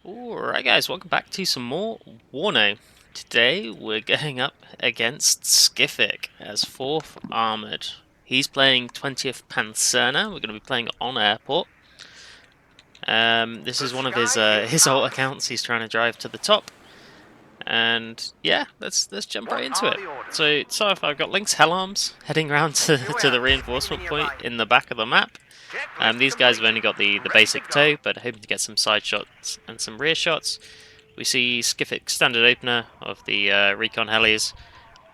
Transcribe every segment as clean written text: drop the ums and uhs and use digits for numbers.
Alright guys, welcome back to some more Warno. Today we're going up against Skific as 4th Armoured. He's playing 20th Panzerna. We're going to be playing on Airport. This is one of his old accounts. He's trying to drive to the top. And yeah, let's jump right into it. So off, I've got Link's Hell Arms heading around to the reinforcement point in the back of the map. These guys have only got the basic tow, but hoping to get some side shots and some rear shots. We see Skific standard opener of the recon helis.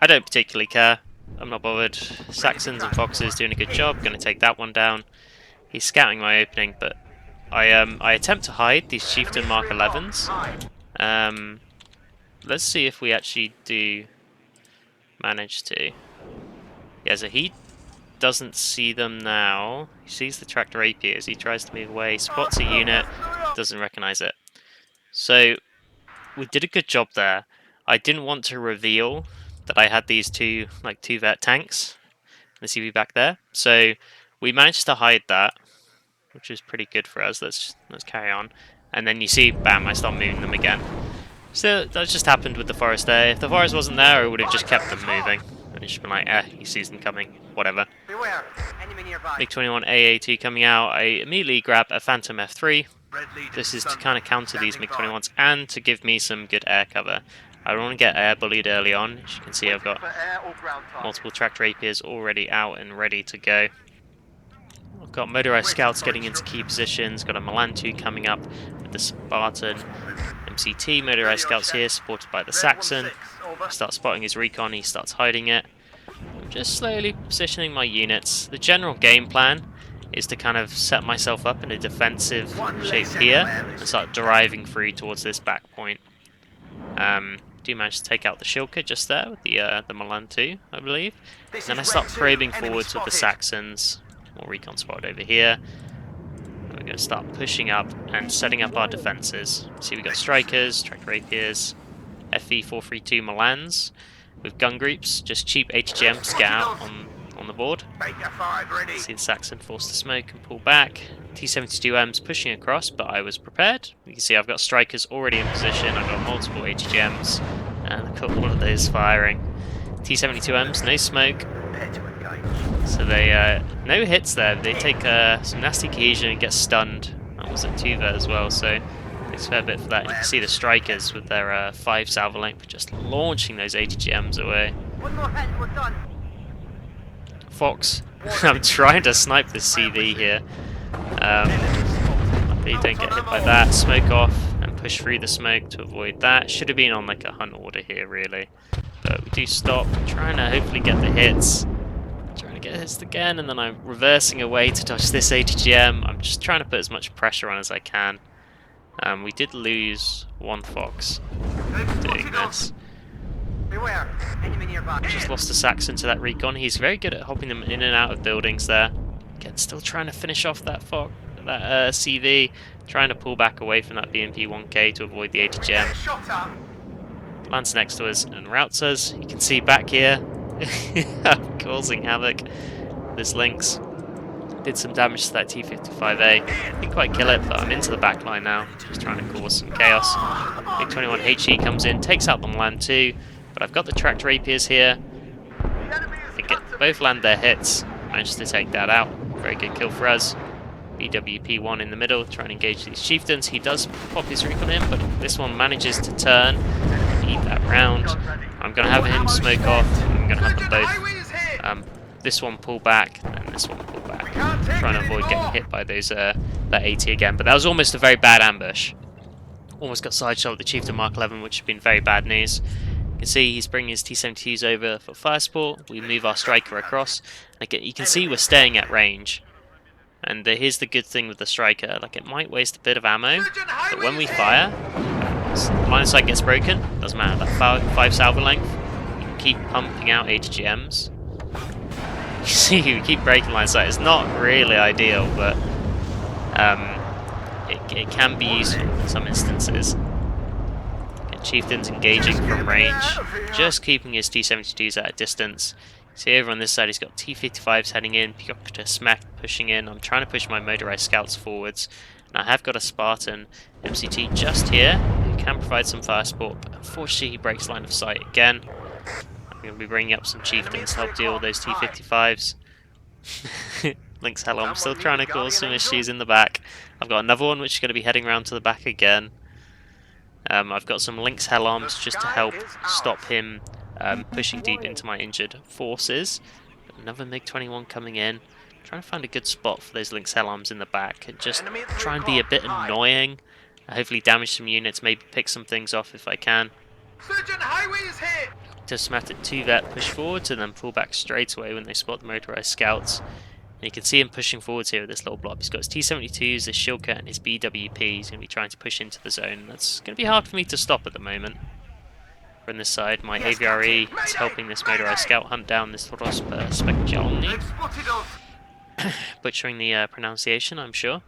I don't particularly care. I'm not bothered. Saxons and Foxes doing a good job. Going to take that one down. He's scouting my opening, but I attempt to hide these Chieftain Mark 11s. Let's see if we actually do manage to. Yeah, so he doesn't see them now. He sees the tractor rapiers. He tries to move away, spots a unit, doesn't recognize it. So we did a good job there. I didn't want to reveal that I had these two vet tanks, the CV back there. So we managed to hide that, which is pretty good for us. Let's carry on. And then you see, bam, I start moving them again. So that just happened with the forest there. If the forest wasn't there, I would have just kept them moving. And it's just been like, he sees them coming, whatever. MiG-21 AA2 coming out, I immediately grab a Phantom F3. This is to kind of counter these MiG-21s and to give me some good air cover. I don't want to get air bullied early on. As you can see, I've got multiple tracked rapiers already out and ready to go. I've got motorized scouts getting into key positions, got a Milan 2 coming up with the Spartan MCT motorized scouts here, supported by the Saxon. I start spotting his recon, he starts hiding it. I'm just slowly positioning my units. The general game plan is to kind of set myself up in a defensive shape here and start driving through towards this back point. Do manage to take out the Shilka just there with the Milan 2, I believe. And then I start probing forwards with the Saxons. More recon spotted over here. And we're going to start pushing up and setting up our defences. See, we've got Strikers, Tracked Rapiers, FE432 Milans with gun groups, just cheap HGM scout on the board. See the Saxon forced to smoke and pull back. T-72M's pushing across, but I was prepared. You can see I've got Strikers already in position, I've got multiple HGMs, and I've got all of those firing. T-72M's, no smoke. So they, no hits there, they take some nasty cohesion and get stunned. That was a Tuva as well, so it's a fair bit for that. You can see the Strikers with their 5 salvo length just launching those HGMs away. One more hit, we're done. Fox, I'm trying to snipe this CV here. But you don't get hit by that. Smoke off and push through the smoke to avoid that. Should have been on like a hunt order here really. But we do stop, trying to hopefully get the hits. Trying to get hits again, and then I'm reversing away to dodge this HGM. I'm just trying to put as much pressure on as I can. We did lose one Fox doing this. Just lost a Saxon to that recon. He's very good at hopping them in and out of buildings there. Again, still trying to finish off that CV. Trying to pull back away from that BMP 1K to avoid the HGM. Lands next to us and routes us. You can see back here, causing havoc. This Lynx did some damage to that T-55A. Didn't quite kill it, but I'm into the back line now. Just trying to cause some chaos. MiG-21 HE comes in, takes out the Milan 2. But I've got the tracked rapiers here. They both land their hits. Managed to take that out. Very good kill for us. BWP1 in the middle, trying to engage these chieftains. He does pop his recon in, but this one manages to turn. Eat that round. I'm going to have him smoke off. I'm going to have them both. This one pull back, and this one pull back. Trying to avoid getting hit by those that AT again. But that was almost a very bad ambush. Almost got sideshot with the Chieftain Mark 11, which has been very bad news. You can see he's bringing his T-72s over for fire support. We move our Striker across. Again, you can see we're staying at range. And here's the good thing with the Striker. Like, it might waste a bit of ammo, but when we fire, line of sight gets broken. Doesn't matter. That 5 salvo length, you can keep pumping out HGMs. You see, we keep breaking line of sight. It's not really ideal, but it can be useful in some instances. Chieftain's engaging from range, just keeping his T-72s at a distance. See over on this side he's got T-55s heading in, Piotr Smack pushing in. I'm trying to push my motorized scouts forwards And I have got a Spartan MCT just here, who can provide some fire support, but unfortunately he breaks line of sight again. I'm going to be bringing up some chieftains to help deal with those T-55s. Lynx Helm still trying to cause some issues in the back. I've got another one which is going to be heading around to the back again. I've got some Lynx Helms just to help stop him pushing deep into my injured forces. Another MiG-21 coming in. Trying to find a good spot for those Lynx Helms in the back and just try and be a bit annoying. Hopefully damage some units, maybe pick some things off if I can. Systematic 2-vet push forwards and then pull back straight away when they spot the motorized scouts. And you can see him pushing forwards here with this little blob. He's got his T-72s, his Shilka, and his BWP. He's going to be trying to push into the zone. That's going to be hard for me to stop at the moment. From this side, my AVRE is helping this motorized scout hunt down this Rosper Specjalny. Butchering the pronunciation, I'm sure.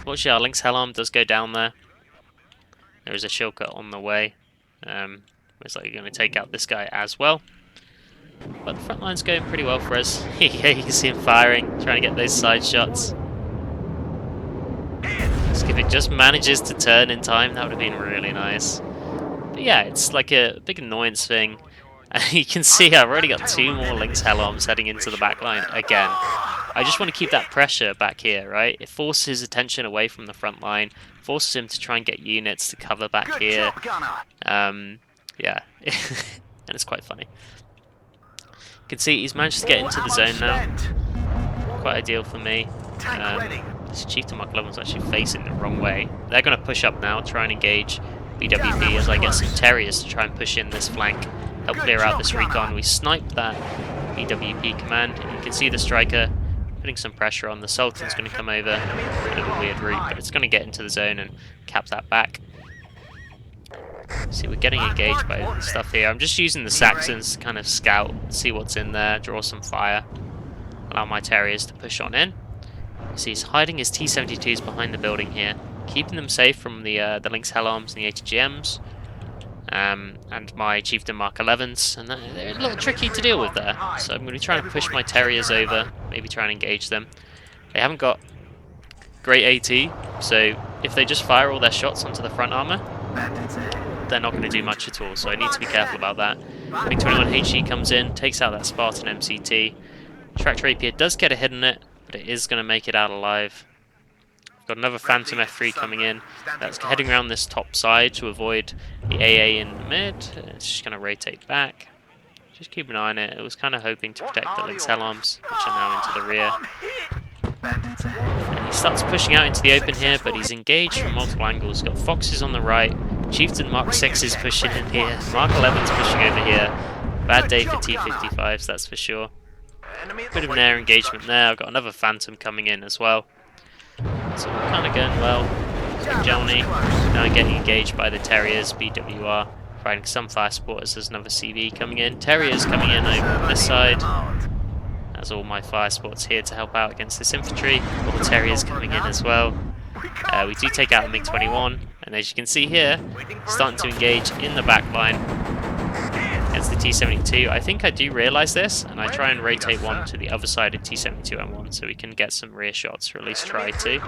Watch our Lynx Helm does go down there. There is a Shilka on the way. Looks like you're going to take out this guy as well. But the front line's going pretty well for us. Yeah, you can see him firing, trying to get those side shots. If it just manages to turn in time, that would have been really nice. But yeah, it's like a big annoyance thing. You can see I've already got 2 more Lynx Helms heading into the back line again. I just want to keep that pressure back here, right? It forces his attention away from the front line, forces him to try and get units to cover back here. Yeah, and it's quite funny. You can see he's managed to get into the zone now. Quite ideal for me. This Chieftain Mark 11's actually facing the wrong way. They're going to push up now, try and engage BWP as I get some Terriers to try and push in this flank, help clear out this recon. We sniped that BWP command, and you can see the striker putting some pressure on. The Sultan's going to come over, bit of a weird route, but it's going to get into the zone and cap that back. See, we're getting engaged by stuff here. I'm just using the Saxons to kind of scout, see what's in there, draw some fire, allow my Terriers to push on in. See, he's hiding his T-72s behind the building here, keeping them safe from the Lynx Helms and the ATGMs, and my Chieftain Mark 11s, and they're a little tricky to deal with there. So I'm going to be trying to push my Terriers over, maybe try and engage them. They haven't got great AT, so if they just fire all their shots onto the front armor, they're not going to do much at all, so I need to be careful about that. MiG-21 HE comes in, takes out that Spartan MCT. Tractor Rapier does get a hit on it, but it is going to make it out alive. I've got another Phantom F3 coming in. That's heading around this top side to avoid the AA in the mid. It's just going to rotate back. Just keep an eye on it. It was kind of hoping to protect the Lynx Helms, which are now into the rear. And he starts pushing out into the open here, but he's engaged from multiple angles. He's got Foxes on the right. Chieftain Mark 6 is pushing in here. Mark 11's pushing over here. Bad day for T-55s, that's for sure. Bit of an air engagement there. I've got another Phantom coming in as well. So we're kind of going well. Specjalny now getting engaged by the Terriers. BWR providing some fire support as there's another CV coming in. Terriers coming in over on this side. As all my fire supports here to help out against this infantry. All the Terriers coming in as well. We do take out the MiG-21, and as you can see here, starting to engage in the back line against the T-72. I think I do realise this, and I try and rotate one to the other side of T-72M1 so we can get some rear shots, or at least try to.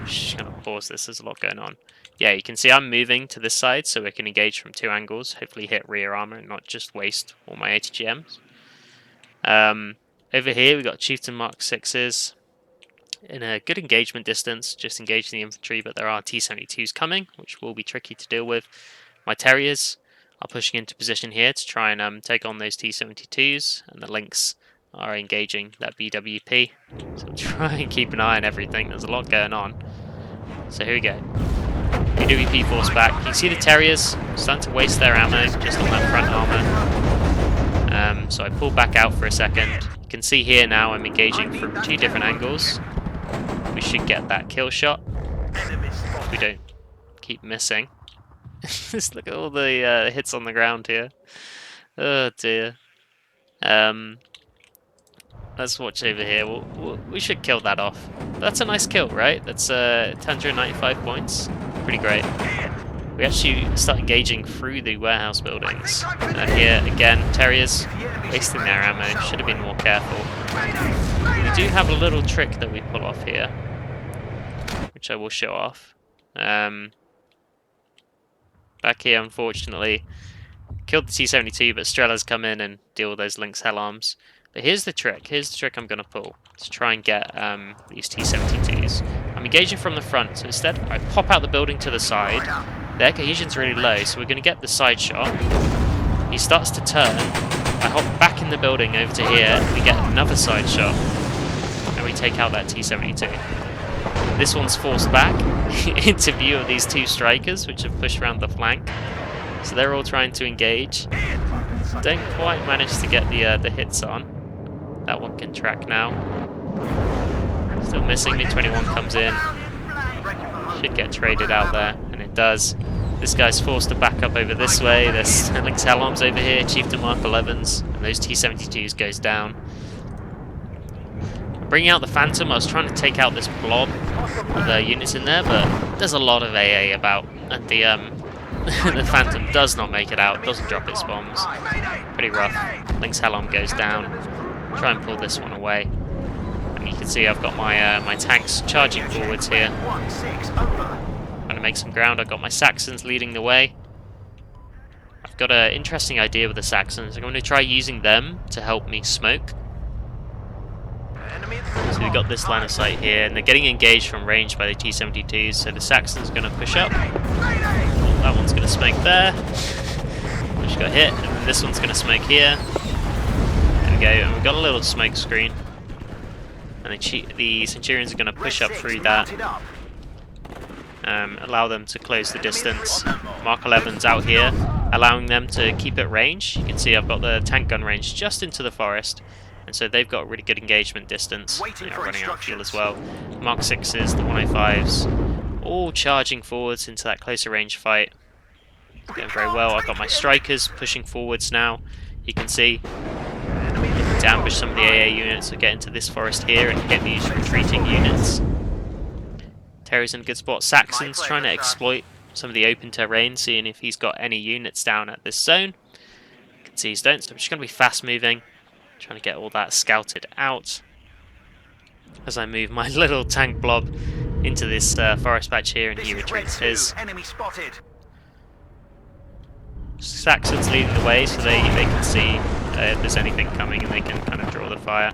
Just going to pause this, there's a lot going on. Yeah, you can see I'm moving to this side so we can engage from 2 angles, hopefully hit rear armour and not just waste all my ATGMs. Over here we've got Chieftain Mark 6s. In a good engagement distance, just engaging the infantry, but there are T-72s coming, which will be tricky to deal with. My Terriers are pushing into position here to try and take on those T-72s, and the Lynx are engaging that BWP. So try and keep an eye on everything, there's a lot going on. So here we go. BWP force back. You can see the Terriers starting to waste their ammo just on that front armour. So I pull back out for a second. You can see here now I'm engaging from 2 different angles. We should get that kill shot if we don't keep missing. Just look at all the hits on the ground here. Oh dear. Let's watch over here. We should kill that off. That's a nice kill, right? That's 195 points. Pretty great. we actually start engaging through the warehouse buildings. Here, again, Terriers wasting their ammo. Should have been more careful. We do have a little trick that we pull off here, which I will show off. Back here, unfortunately, killed the T-72, but Strella's come in and deal with those Lynx Hell Arms. But here's the trick. Here's the trick I'm going to pull to try and get these T-72s. I'm engaging from the front, so instead I pop out the building to the side. Their cohesion's really low, so we're going to get the side shot. He starts to turn. I hop back in the building over to here. We get another side shot, and we take out that T-72. This one's forced back into view of these two strikers, which have pushed around the flank. So they're all trying to engage. Don't quite manage to get the hits on. That one can track now. Still missing. MiG-21 comes in. Should get traded out there, and it does. This guy's forced to back up over this way. There's Lynx Hell Arms over here, Chieftain Mark 11s, and those T-72s goes down. I'm bringing out the Phantom. I was trying to take out this blob of units in there, but there's a lot of AA about, and the the Phantom does not make it out, doesn't drop its bombs. Pretty rough. Lynx Hell Arm goes down. Try and pull this one away. And you can see I've got my my tanks charging forwards here. Trying to make some ground. I've got my Saxons leading the way. I've got an interesting idea with the Saxons. I'm going to try using them to help me smoke. So we've got this line of sight here, and they're getting engaged from range by the T-72s, so the Saxon's going to push up. That one's going to smoke there. Just got hit, and then this one's going to smoke here. There we go, and we've got a little smoke screen. And the Centurions are going to push up through that. Allow them to close the distance. Mark 11's out here, allowing them to keep at range. You can see I've got the tank gun range just into the forest. And so they've got a really good engagement distance. Running out of fuel as well. Mark 6's, the 105's, all charging forwards into that closer range fight. Going very well. I've got my strikers pushing forwards now. You can see to ambush some of the AA units, or get into this forest here and hit these retreating units. Terry's in a good spot. Saxon's trying to exploit some of the open terrain, seeing if he's got any units down at this zone. You can see he's don't, so I'm just going to be fast moving. Trying to get all that scouted out as I move my little tank blob into this forest patch here, and he retreats his. Saxons leading the way, so they can see if there's anything coming, and they can kind of draw the fire.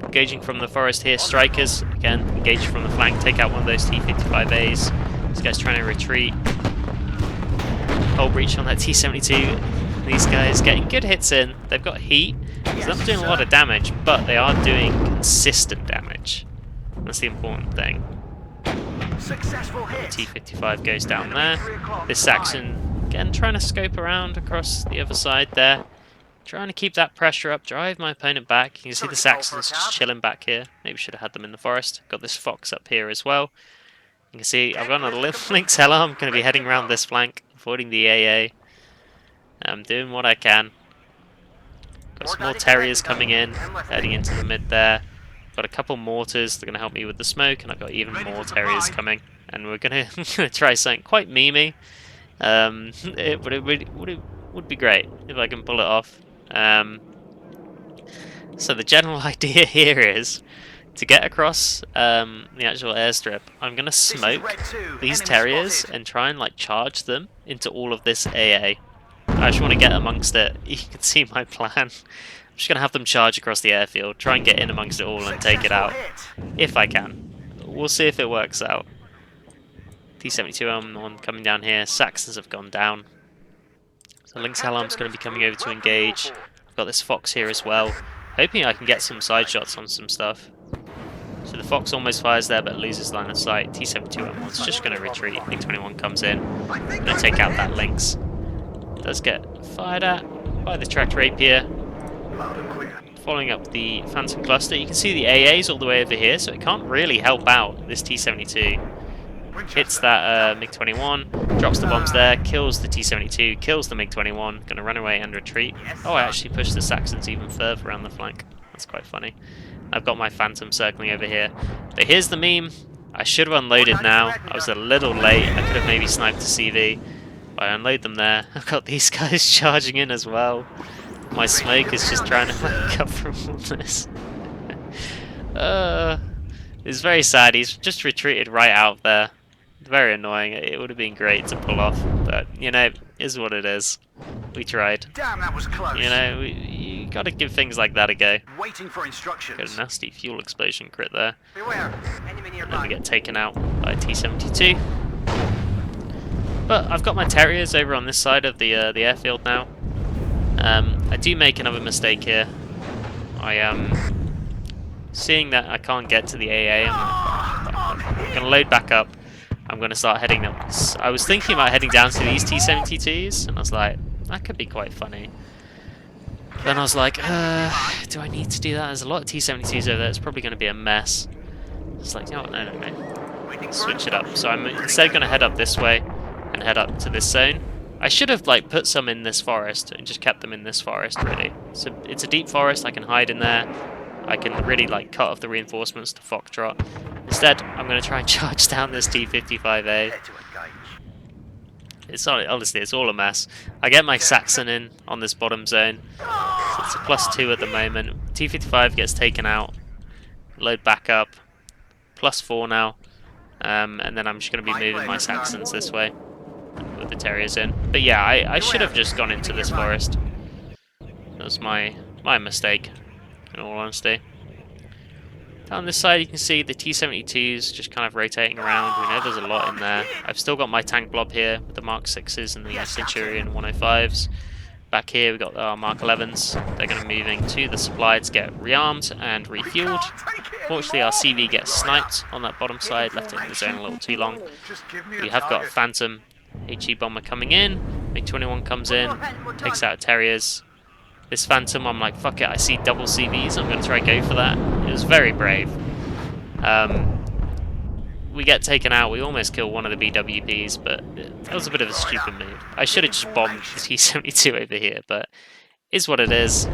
Engaging from the forest here, strikers again engage from the flank, take out one of those T-55As. This guy's trying to retreat. Hull breach on that T-72. These guys getting good hits in. They've got heat, so they're not doing a lot of damage, but they are doing consistent damage. That's the important thing. T-55 goes down there. This Saxon, again, trying to scope around across the other side there. Trying to keep that pressure up, drive my opponent back. You can see the Saxons just chilling back here. Maybe should have had them in the forest. Got this Fox up here as well. You can see I've got a Lynx Hell Arm. I'm going to be heading around this flank, avoiding the AA. I'm doing what I can. Got some more Terriers coming in, heading into the mid there. Got a couple mortars, they're going to help me with the smoke, and I've got even more Terriers coming. And we're going to try something quite memey. It would be great if I can pull it off. So the general idea here is to get across the actual airstrip. I'm going to smoke these Terriers and try and charge them into all of this AA. I just want to get amongst it. You can see my plan. I'm just going to have them charge across the airfield, try and get in amongst it all and take it out. If I can. We'll see if it works out. T-72 coming down here. Saxons have gone down. So Lynx Hell Arm's going to be coming over to engage. I've got this Fox here as well. Hoping I can get some side shots on some stuff. So the Fox almost fires there but loses line of sight. T-72's just going to retreat. MiG-21 comes in. Going to take out that Lynx. Does get fired at by the tracked rapier. Following up the Phantom cluster, you can see the AA's all the way over here, so it can't really help out this T-72. Hits that MiG-21, drops the bombs there, kills the T-72, kills the MiG-21, gonna run away and retreat. Oh, I actually pushed the Saxons even further around the flank. That's quite funny. I've got my Phantom circling over here. But here's the meme. I should have unloaded now. I was a little late. I could have maybe sniped a CV. But I unload them there. I've got these guys charging in as well. My smoke is just trying to wake up from all this. It's very sad. He's just retreated right out there. Very annoying. It would have been great to pull off, but you know, is what it is. We tried. Damn, that was close. You know, you got to give things like that a go. Waiting for instructions. Got a nasty fuel explosion crit there. Beware. Enemy And then we nearby. get taken out by T-72. But I've got my Terriers over on this side of the airfield now. I do make another mistake here. I am seeing that I can't get to the AA. I'm going to load back up. I'm going to start heading up. I was thinking about heading down to these T-72s, and I was like, that could be quite funny. Then I was like, do I need to do that? There's a lot of T-72s over there. It's probably going to be a mess. It's like, oh, no. Switch it up. So I'm instead going to head up this way and head up to this zone. I should have like put some in this forest and just kept them in this forest, really. So it's a deep forest. I can hide in there. I can really like cut off the reinforcements to Foxtrot. Instead, I'm going to try and charge down this T-55A. It's honestly, it's all a mess. I get my Saxon in on this bottom zone. So it's a +2 at the moment. T-55 gets taken out. Load back up. +4 now. And then I'm just going to be moving my Saxons this way with the Terriers in. But yeah, I should have just gone into this forest. That was my mistake, in all honesty. Down this side you can see the T-72s just kind of rotating around. We know there's a lot in there. I've still got my tank blob here with the Mark 6s and the Centurion 105s. Back here we've got our Mark 11s. They're going to be moving to the supply to get rearmed and refueled. Fortunately our CV gets sniped on that bottom side, left it in the zone a little too long. We have got a Phantom HE bomber coming in. MiG-21 comes in, takes out Terriers. This Phantom, I'm like, fuck it, I see double CVs, I'm going to try and go for that. It was very brave. We get taken out, we almost kill one of the BWPs, but that was a bit of a stupid move. I should have just bombed the T-72 over here, but is what it is.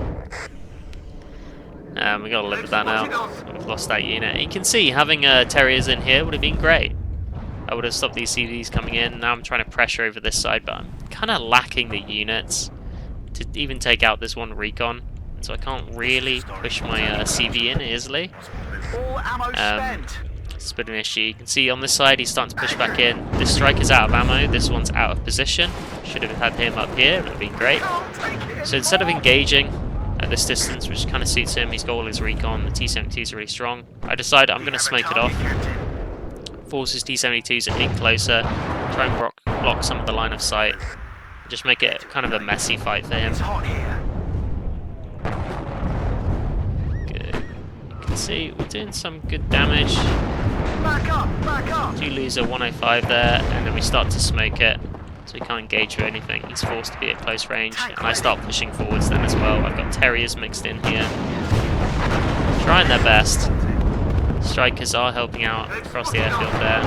We gotta live with that now. We've lost that unit. You can see, having Terriers in here would have been great. I would have stopped these CVs coming in. Now I'm trying to pressure over this side, but I'm kind of lacking the units to even take out this one recon, so I can't really push my CV in easily. It's a bit of an issue. You can see on this side he's starting to push back in. This striker's out of ammo, this one's out of position. Should have had him up here, it would have been great. So instead of engaging at this distance, which kind of suits him, he's got all his recon, the T-72s are really strong. I decided I'm going to smoke it off. Force his T-72s in closer, try and block some of the line of sight. Just make it kind of a messy fight for him. Good. You can see we're doing some good damage. Do lose a 105 there, and then we start to smoke it, so he can't engage with anything. He's forced to be at close range, and I start pushing forwards then as well. I've got Terriers mixed in here, trying their best. Strikers are helping out across the airfield there.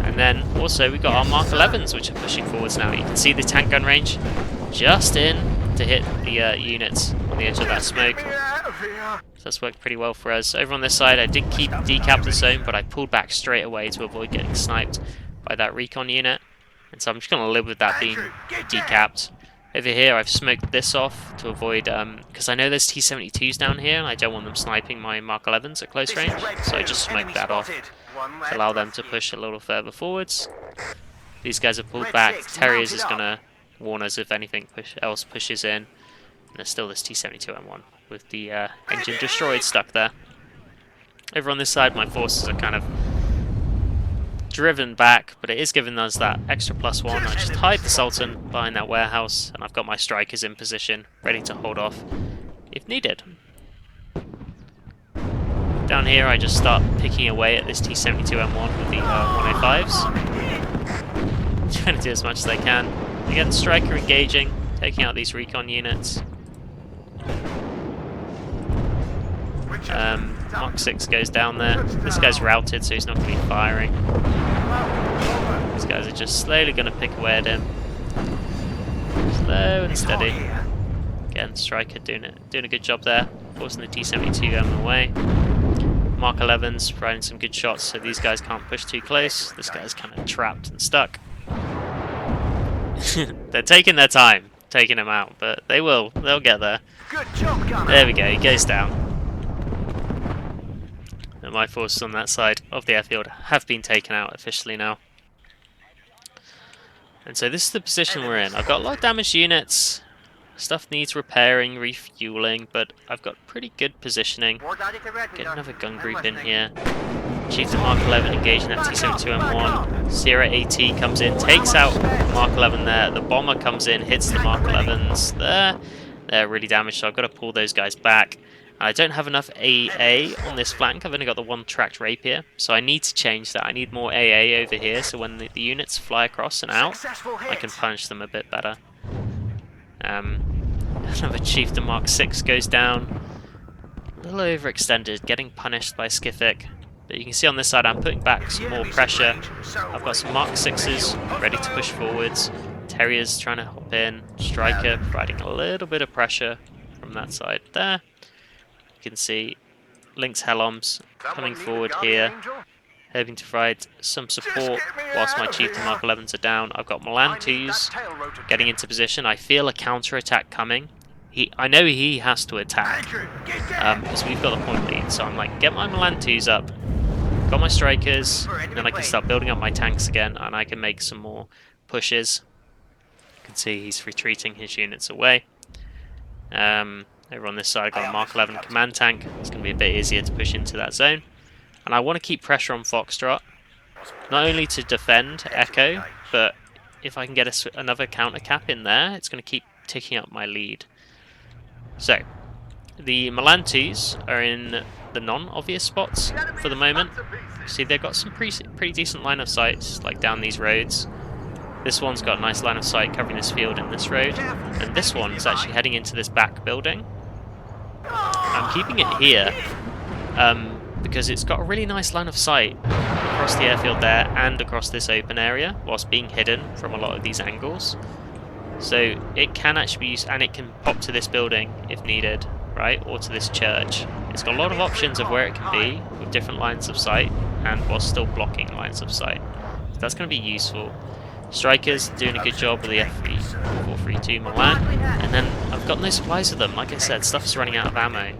And then also we've got our Mark 11s which are pushing forwards now. You can see the tank gun range just in to hit the units on the edge of that smoke. So that's worked pretty well for us. Over on this side I did keep decap the zone, but I pulled back straight away to avoid getting sniped by that recon unit. And so I'm just going to live with that being decapped. Over here I've smoked this off to avoid, because I know there's T-72s down here and I don't want them sniping my Mark 11s at close range. So I just smoked that off to allow them to push a little further forwards. These guys have pulled back. Terriers is going to warn us if anything else pushes in. And there's still this T-72M1 with the engine destroyed stuck there. Over on this side my forces are kind of driven back, but it is giving us that extra +1. I just hide the Sultan behind that warehouse, and I've got my strikers in position, ready to hold off if needed. Down here I just start picking away at this T-72M1 with the 105s. Trying to do as much as I can. Again, striker engaging, taking out these recon units. Mark 6 goes down there. This guy's routed, so he's not going to be firing. These guys are just slowly going to pick away at him. Slow and steady. Again, striker doing a good job there, forcing the T-72M away. Mark 11's providing some good shots, so these guys can't push too close. This guy's kind of trapped and stuck. They're taking their time, taking him out, but they will. They'll get there. Good job, Gunner. There we go, he goes down. And my forces on that side of the airfield have been taken out officially now. And so this is the position we're in. I've got a lot of damaged units. Stuff needs repairing, refueling, but I've got pretty good positioning. Get another gun group in here. Chiefs of Mark 11 engaging that T-72M1. Sierra AT comes in, takes out Mark 11 there. The bomber comes in, hits the Mark 11s there. They're really damaged, so I've got to pull those guys back. I don't have enough AA on this flank. I've only got the one tracked rapier, so I need to change that. I need more AA over here, so when the units fly across and out, I can punish them a bit better. Another Chieftain Mark 6 goes down. A little overextended, getting punished by Skific. But you can see on this side I'm putting back some more pressure. I've got some Mark 6s ready to push forwards. Terrier's trying to hop in. Striker providing a little bit of pressure from that side there. You can see Lynx Helms coming forward here, hoping to provide some support whilst my Chieftain Mark 11s are down. I've got Milan 2s getting into position. I feel a counter-attack coming. I know he has to attack because we've got the point lead, so I'm like, get my Milan 2s up, got my strikers, and then I can start building up my tanks again and I can make some more pushes. You can see he's retreating his units away. Over on this side I've got a Mark 11 command tank. It's going to be a bit easier to push into that zone. And I want to keep pressure on Foxtrot, not only to defend Echo, but if I can get another counter cap in there, it's going to keep ticking up my lead. So, the Milan 2s are in the non-obvious spots for the moment. See, they've got some pretty decent line of sight, like down these roads. This one's got a nice line of sight covering this field and this road, and this one is actually heading into this back building. I'm keeping it here because it's got a really nice line of sight across the airfield there and across this open area, whilst being hidden from a lot of these angles. So it can actually be used, and it can pop to this building if needed, right, or to this church. It's got a lot of options of where it can be with different lines of sight and while still blocking lines of sight. So that's going to be useful. Strikers doing a good job with the F432 Milan, and then I've got no supplies of them. Like I said, stuff is running out of ammo.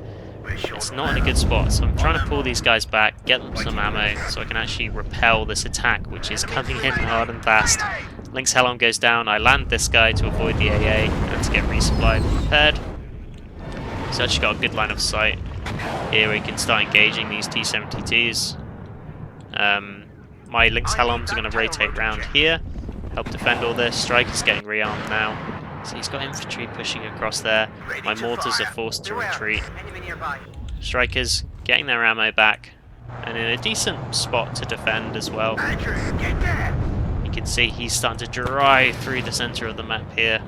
It's not in a good spot, so I'm trying to pull these guys back, get them some ammo, so I can actually repel this attack, which is coming in hard and fast. Lynx Helm goes down, I land this guy to avoid the AA and to get resupplied and repaired. So actually got a good line of sight. Here we can start engaging these T-72s. My Lynx Helms are going to rotate around here, help defend all this. Striker's getting rearmed now. So he's got infantry pushing across there. My mortars are forced to retreat. Strikers getting their ammo back, and in a decent spot to defend as well. You can see he's starting to drive through the centre of the map here.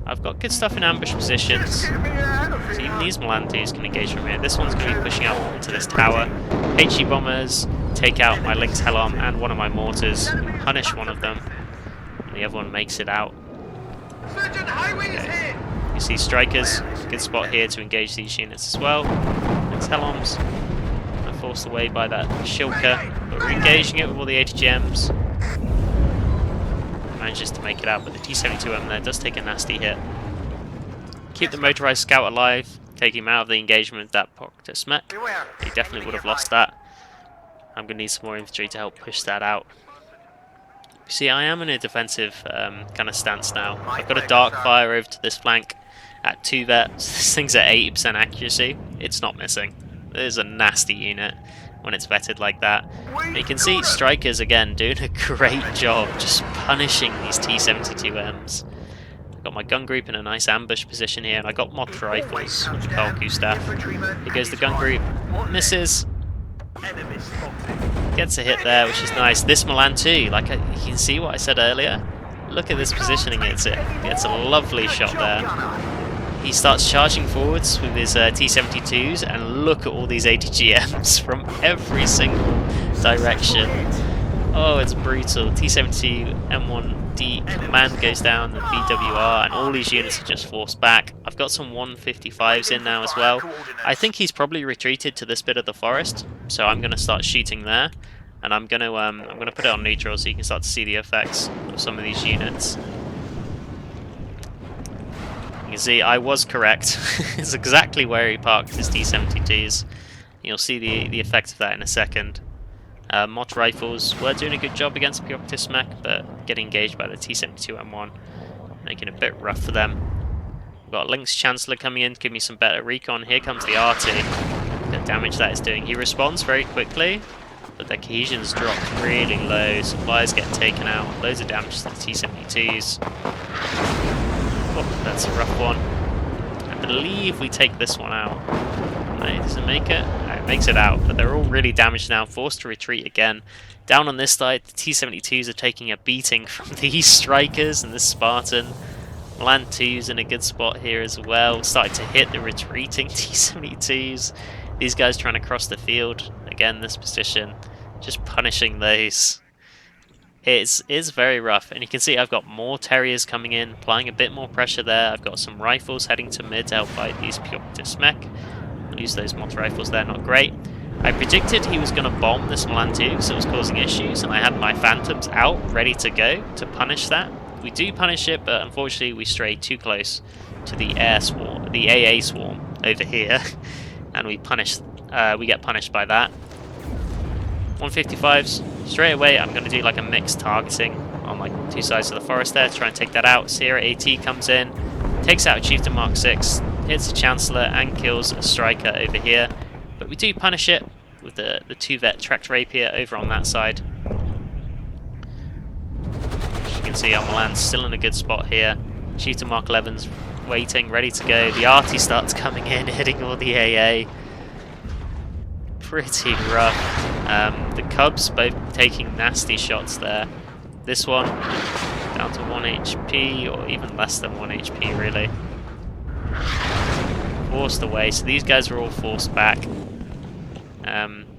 I've got good stuff in ambush positions, so even these Milan 2s can engage from here. This one's going to be pushing up onto this tower. HE bombers take out my Lynx Helm and one of my mortars, punish one of them, and the other one makes it out. Okay. You see strikers, good spot here to engage these units as well. Lynx Helms are forced away by that Shilka, but we're engaging it with all the ATGMs. Manages to make it out, but the T-72M there does take a nasty hit. Keep the motorized scout alive, take him out of the engagement with that Proctus mech. He definitely would have lost that. I'm going to need some more infantry to help push that out. You see, I am in a defensive kind of stance now. I've got a dark fire over to this flank at 2 vets. This thing's at 80% accuracy. It's not missing. It is a nasty unit when it's vetted like that. But you can see strikers again doing a great job just punishing these T-72Ms. I've got my gun group in a nice ambush position here, and I got moth rifles with the Palku staff. Here goes the gun group, misses. Gets a hit there, which is nice. This Milan 2, like you can see what I said earlier. Look at this positioning, it's a lovely shot there. He starts charging forwards with his T-72s, and look at all these ATGMs from every single direction. Oh, it's brutal. T-72 M1 the command goes down, the BWR, and all these units are just forced back. I've got some 155s in now as well. I think he's probably retreated to this bit of the forest, so I'm going to start shooting there, and I'm going to put it on neutral so you can start to see the effects of some of these units. You can see I was correct. It's exactly where he parked his T-72s. You'll see the effect of that in a second. Mott rifles were doing a good job against Pjotr Mech, but getting engaged by the T-72M1, making it a bit rough for them. We've got Lynx Chancellor coming in to give me some better recon. Here comes the RT. The damage that is doing. He responds very quickly, but the cohesion's dropped really low. Supplies get taken out. Loads of damage to the T-72s. Oh, that's a rough one. I believe we take this one out. No, does it make it? No, it makes it out, but they're all really damaged now, forced to retreat again. Down on this side, the T-72s are taking a beating from these strikers and this Spartan. Milan 2's in a good spot here as well, starting to hit the retreating T-72s. These guys trying to cross the field. Again, this position, just punishing those. It is very rough, and you can see I've got more Terriers coming in, applying a bit more pressure there. I've got some rifles heading to mid to help fight these Pjotr Mech. I'll use those Mott rifles there, not great. I predicted he was going to bomb this Milan 2 because it was causing issues, and I had my Phantoms out, ready to go to punish that. We do punish it, but unfortunately we stray too close to the air swarm, the AA swarm over here, and we get punished by that. 155s, straight away I'm going to do like a mixed targeting on like two sides of the forest there to try and take that out. Sierra AT comes in, takes out a Chieftain Mark 6, hits the Chancellor and kills a striker over here. But we do punish it with the 2-vet tracked rapier over on that side. As you can see, our Milan's still in a good spot here. Chieftain Mark 11's waiting, ready to go. The arty starts coming in, hitting all the AA. Pretty rough. The Cubs both taking nasty shots there. This one down to 1 HP, or even less than 1 HP really. Forced away, so these guys are all forced back.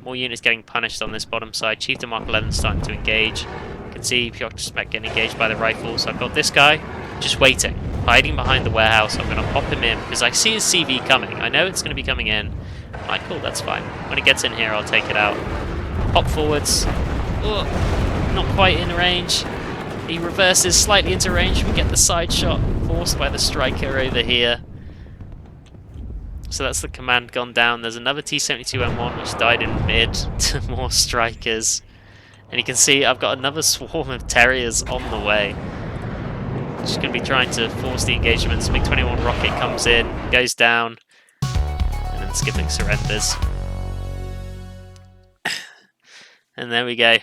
More units getting punished on this bottom side. Chieftain Mark 11 starting to engage. You can see Pjotr Mech getting engaged by the rifles. I've got this guy just waiting, hiding behind the warehouse. I'm going to pop him in because I see his CV coming. I know it's going to be coming in. I'm like, cool, that's fine. When it gets in here, I'll take it out. Pop forwards. Oh, not quite in range. He reverses slightly into range. We get the side shot forced by the striker over here. So that's the command gone down. There's another T-72M1 which died in mid to more strikers. And you can see I've got another swarm of Terriers on the way. Just going to be trying to force the engagements. MiG-21 rocket comes in, goes down, and then Skipping surrenders. And there we go.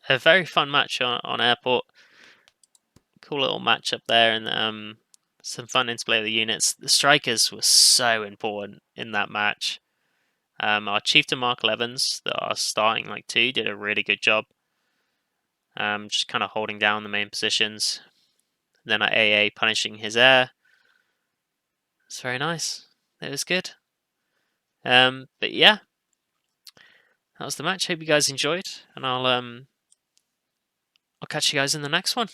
A very fun match on Airport. Cool little match up there, and some fun interplay of the units. The strikers were so important in that match. Our Chieftain Mark 11s that are starting like 2 did a really good job. Just kind of holding down the main positions. Then our AA punishing his air. It's very nice. It was good. But yeah, that was the match. Hope you guys enjoyed, and I'll catch you guys in the next one.